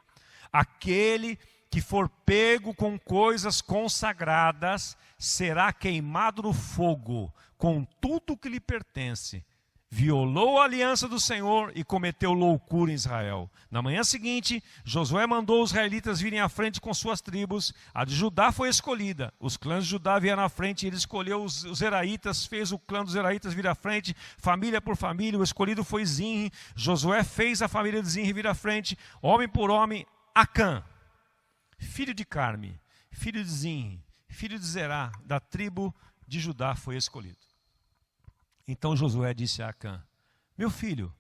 Aquele que for pego com coisas consagradas será queimado no fogo, com tudo o que lhe pertence. Violou a aliança do Senhor e cometeu loucura em Israel. Na manhã seguinte, Josué mandou os israelitas virem à frente com suas tribos. A de Judá foi escolhida. Os clãs de Judá vieram à frente e ele escolheu os zeraitas, fez o clã dos zeraitas vir à frente, família por família. O escolhido foi Zinri. Josué fez a família de Zinri vir à frente, homem por homem. Acã, filho de Carme, filho de Zinri, filho de Zerá, da tribo de Judá, foi escolhido. Então Josué disse a Acã: meu filho,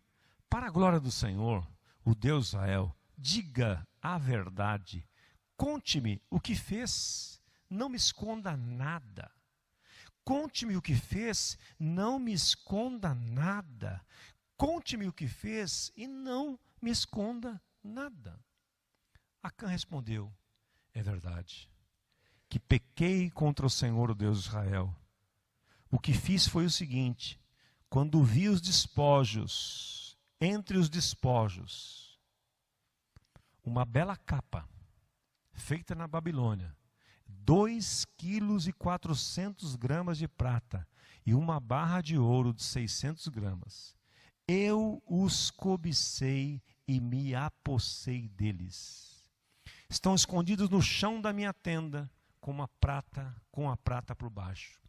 para a glória do Senhor, o Deus de Israel, diga a verdade. Conte-me o que fez, não me esconda nada. Conte-me o que fez, não me esconda nada. Conte-me o que fez e não me esconda nada. Acã respondeu: é verdade, que pequei contra o Senhor, o Deus de Israel. O que fiz foi o seguinte: quando vi os despojos, entre os despojos, uma bela capa, feita na Babilônia, 2,4 kg de prata e uma barra de ouro de 600 gramas, eu os cobicei e me apossei deles. Estão escondidos no chão da minha tenda, com a prata por baixo.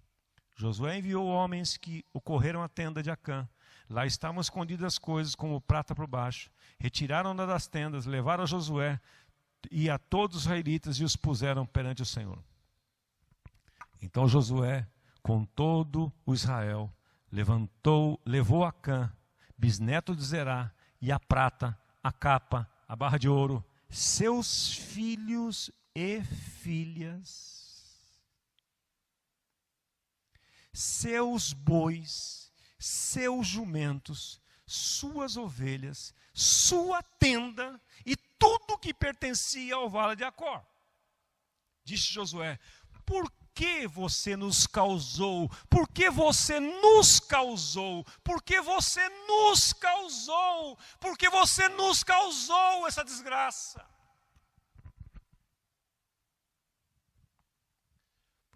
Josué enviou homens que ocorreram à tenda de Acã. Lá estavam escondidas as coisas, como prata por baixo. Retiraram-na das tendas, levaram a Josué e a todos os israelitas e os puseram perante o Senhor. Então Josué, com todo o Israel, levou Acã, bisneto de Zerá, e a prata, a capa, a barra de ouro, seus filhos e filhas, seus bois, seus jumentos, suas ovelhas, sua tenda e tudo que pertencia ao vale de Acor. Disse Josué: por que você nos causou? Por que você nos causou? Por que você nos causou? Por que você nos causou essa desgraça?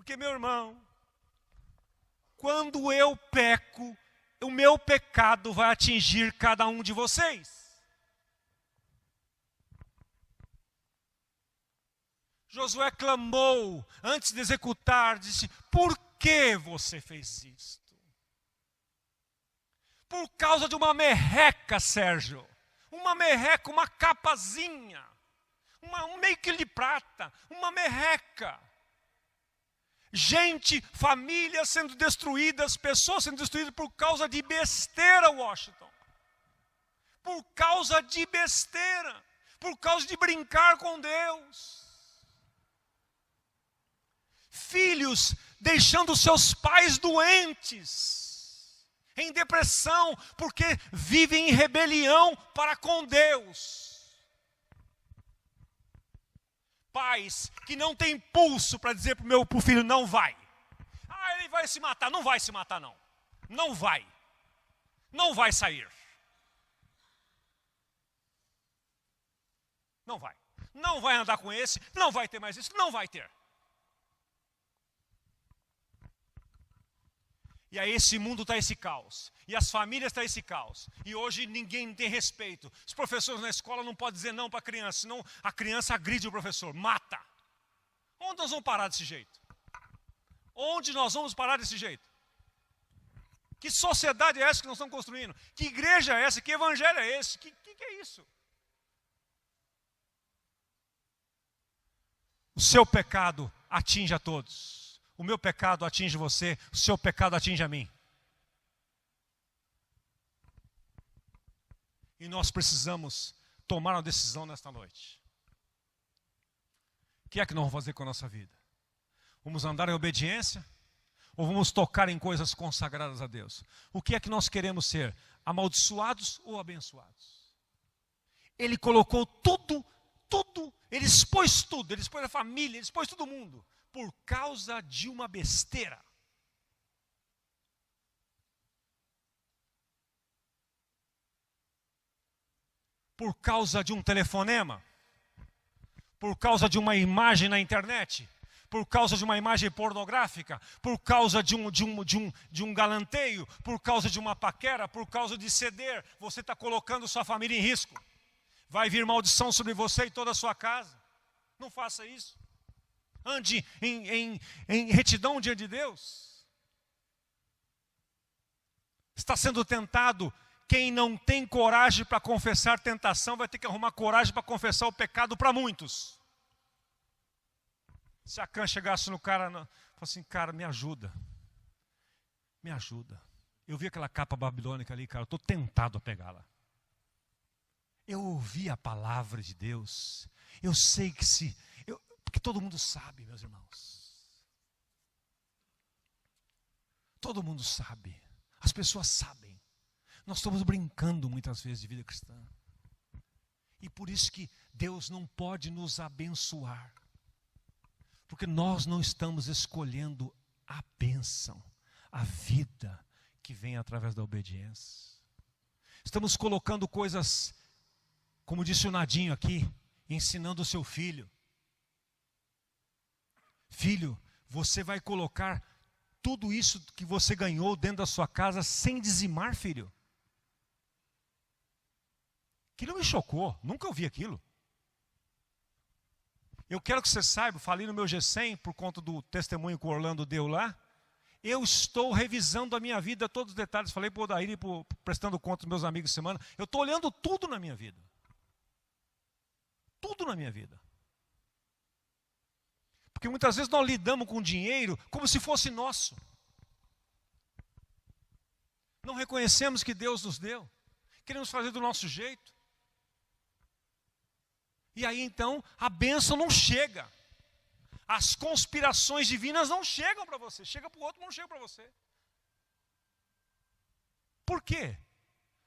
Porque, meu irmão, quando eu peco, o meu pecado vai atingir cada um de vocês. Josué clamou, antes de executar, disse: por que você fez isto? Por causa de uma merreca, Sérgio. Uma merreca, uma capazinha. Um meio quilo de prata, uma merreca. Gente, famílias sendo destruídas, pessoas sendo destruídas por causa de besteira, Washington. Por causa de besteira. Por causa de brincar com Deus. Filhos deixando seus pais doentes, em depressão, porque vivem em rebelião para com Deus. Pais que não têm impulso para dizer para o filho: não vai. Ah, ele vai se matar. Não vai se matar, não. Não vai. Não vai sair. Não vai. Não vai andar com esse. Não vai ter mais isso. Não vai ter. E aí esse mundo está esse caos. E as famílias estão esse caos. E hoje ninguém tem respeito. Os professores na escola não podem dizer não para a criança, senão a criança agride o professor, mata. Onde nós vamos parar desse jeito? Onde nós vamos parar desse jeito? Que sociedade é essa que nós estamos construindo? Que igreja é essa? Que evangelho é esse? Que é isso? O seu pecado atinge a todos. O meu pecado atinge você, o seu pecado atinge a mim. E nós precisamos tomar uma decisão nesta noite. O que é que nós vamos fazer com a nossa vida? Vamos andar em obediência? Ou vamos tocar em coisas consagradas a Deus? O que é que nós queremos ser? Amaldiçoados ou abençoados? Ele colocou tudo, ele expôs tudo, ele expôs a família, ele expôs todo mundo. Por causa de uma besteira. Por causa de um telefonema. Por causa de uma imagem na internet. Por causa de uma imagem pornográfica. Por causa de um galanteio. Por causa de uma paquera. Por causa de ceder. Você está colocando sua família em risco. Vai vir maldição sobre você e toda a sua casa. Não faça isso. Ande em retidão diante de Deus. Está sendo tentado. Quem não tem coragem para confessar tentação vai ter que arrumar coragem para confessar o pecado para muitos. Se a Acã chegasse no cara, falasse assim: cara, me ajuda. Me ajuda. Eu vi aquela capa babilônica ali, cara, eu estou tentado a pegá-la. Eu ouvi a palavra de Deus. Eu sei que porque todo mundo sabe, meus irmãos. Todo mundo sabe. As pessoas sabem. Nós estamos brincando muitas vezes de vida cristã. E por isso que Deus não pode nos abençoar. Porque nós não estamos escolhendo a bênção, a vida que vem através da obediência. Estamos colocando coisas, como disse o Nadinho aqui, ensinando o seu filho. Filho, você vai colocar tudo isso que você ganhou dentro da sua casa sem dizimar, filho? Aquilo me chocou, nunca ouvi aquilo. Eu quero que você saiba, falei no meu G100 por conta do testemunho que o Orlando deu lá. Eu estou revisando a minha vida, todos os detalhes. Falei para o Odair, prestando conta dos meus amigos de semana. Eu estou olhando tudo na minha vida. Tudo na minha vida. Porque muitas vezes nós lidamos com dinheiro como se fosse nosso. Não reconhecemos que Deus nos deu. Queremos fazer do nosso jeito. E aí então a bênção não chega. As conspirações divinas não chegam para você. Chega para o outro, mas não chega para você. Por quê?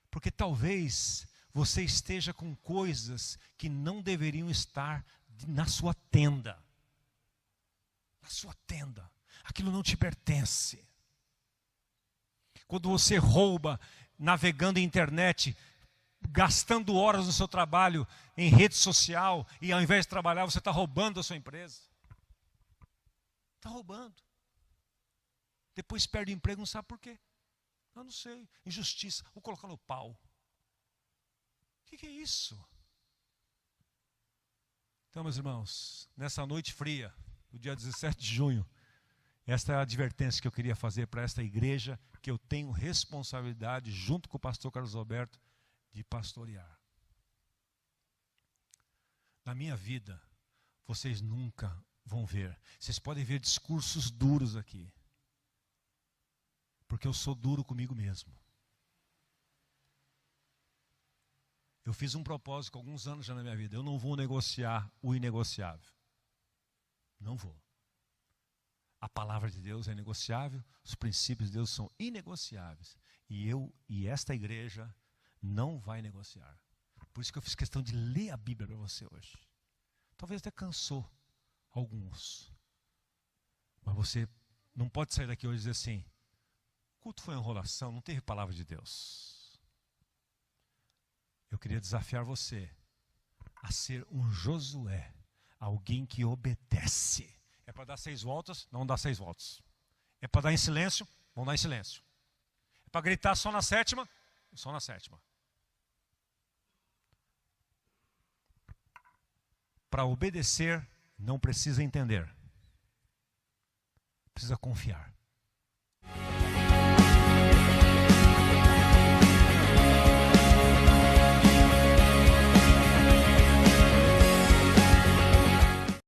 Porque talvez você esteja com coisas que não deveriam estar na sua tenda. Na sua tenda. Aquilo não te pertence. Quando você rouba, navegando em internet, gastando horas no seu trabalho em rede social, e ao invés de trabalhar, você está roubando a sua empresa. Está roubando. Depois perde o emprego, não sabe por quê. Eu não sei. Injustiça. Vou colocar no pau. O que é isso? Então, meus irmãos, nessa noite fria, do dia 17 de junho, esta é a advertência que eu queria fazer para esta igreja, que eu tenho responsabilidade, junto com o pastor Carlos Alberto, de pastorear. Na minha vida, vocês nunca vão ver. Vocês podem ver discursos duros aqui. Porque eu sou duro comigo mesmo. Eu fiz um propósito há alguns anos já na minha vida. Eu não vou negociar o inegociável. Não vou. A palavra de Deus é negociável, os princípios de Deus são inegociáveis. E esta igreja não vai negociar. Por isso que eu fiz questão de ler a Bíblia para você hoje. Talvez até cansou alguns. Mas você não pode sair daqui hoje e dizer assim, o culto foi enrolação, não teve palavra de Deus. Eu queria desafiar você a ser um Josué, alguém que obedece. É para dar 6 voltas? Não dá 6 voltas. É para dar em silêncio? Vamos dar em silêncio. É para gritar só na 7ª? Só na 7ª. Para obedecer, não precisa entender. Precisa confiar.